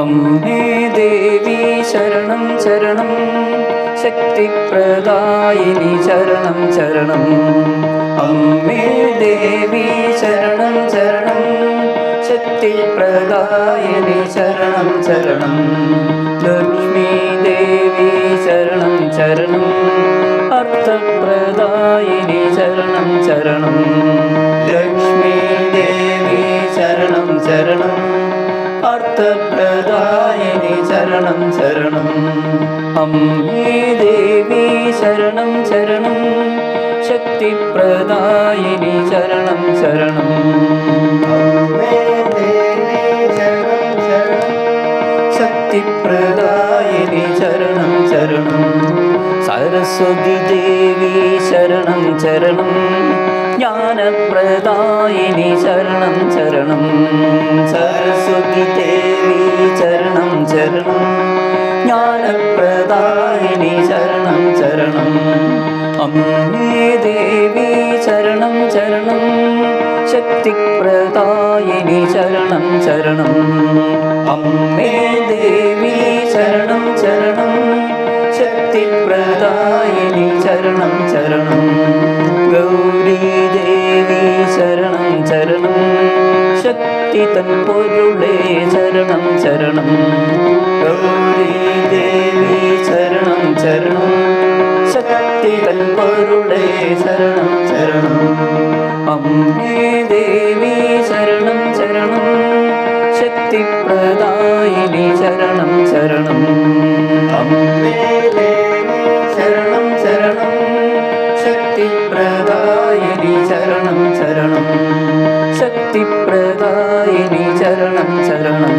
അമ്മേ ദേവി ശരണം ശരണം, ശക്തിപ്രദായിനി ശരണം ശരണം. അമ്മേ ദേവി ശരണം ശരണം, ശക്തിപ്രദായിനി ശരണം ശരണം. ലക്ഷ്മി ദേവി ശരണം ശരണം, അർത്ഥപ്രദായിനി ശരണം ശരണം. ലക്ഷ്മി ദേവി ശരണം ശരണം, അർത്ഥപ്രദായിനി ശരണം ശരണം. അമ്മേ ദേവി ശരണം ശരണം, ശക്തിപ്രദായിനി ശരണം ശരണം. അമ്മേ ദേവി ശരണം ശരണം, ശക്തിപ്രദായിനി ശരണം ശരണം. സരസ്വതി ദേവി ശരണം ശരണം, ജ്ഞാനപ്രദായിനി ശരണം ശരണം. സരസ്വതി ദേവി ശരണം ശരണം, ജ്ഞാനപ്രദായിനി ശരണം ശരണം. അമ്മേ ദേവി ശരണം ശരണം, ശക്തിപ്രദായിനി ശരണം ശരണം. അമ്മേ ദേവി ശരണം ശരണം, ശക്തിപ്രദായിനി ശരണം ശരണം. ഗൗരി ദേവി ശരണം ശരണം, ശക്തി തൻ പൊരുളേ ശരണം ശരണം. ഗൗരി ദേവി ശരണം ശരണം, ശക്തി തൻ പൊരുളേ ശരണം ശരണം. അമ്മേ ദേവി ശരണം ശരണം, ശക്തിപ്രദായിനി ശരണം ശരണം. അമ്മേ ദേവി ശരണം ശരണം, ശക്തിപ്രദായിനി ശരണം ശരണം. ശക്തിപ്രദായിനി ശരണം ശരണം.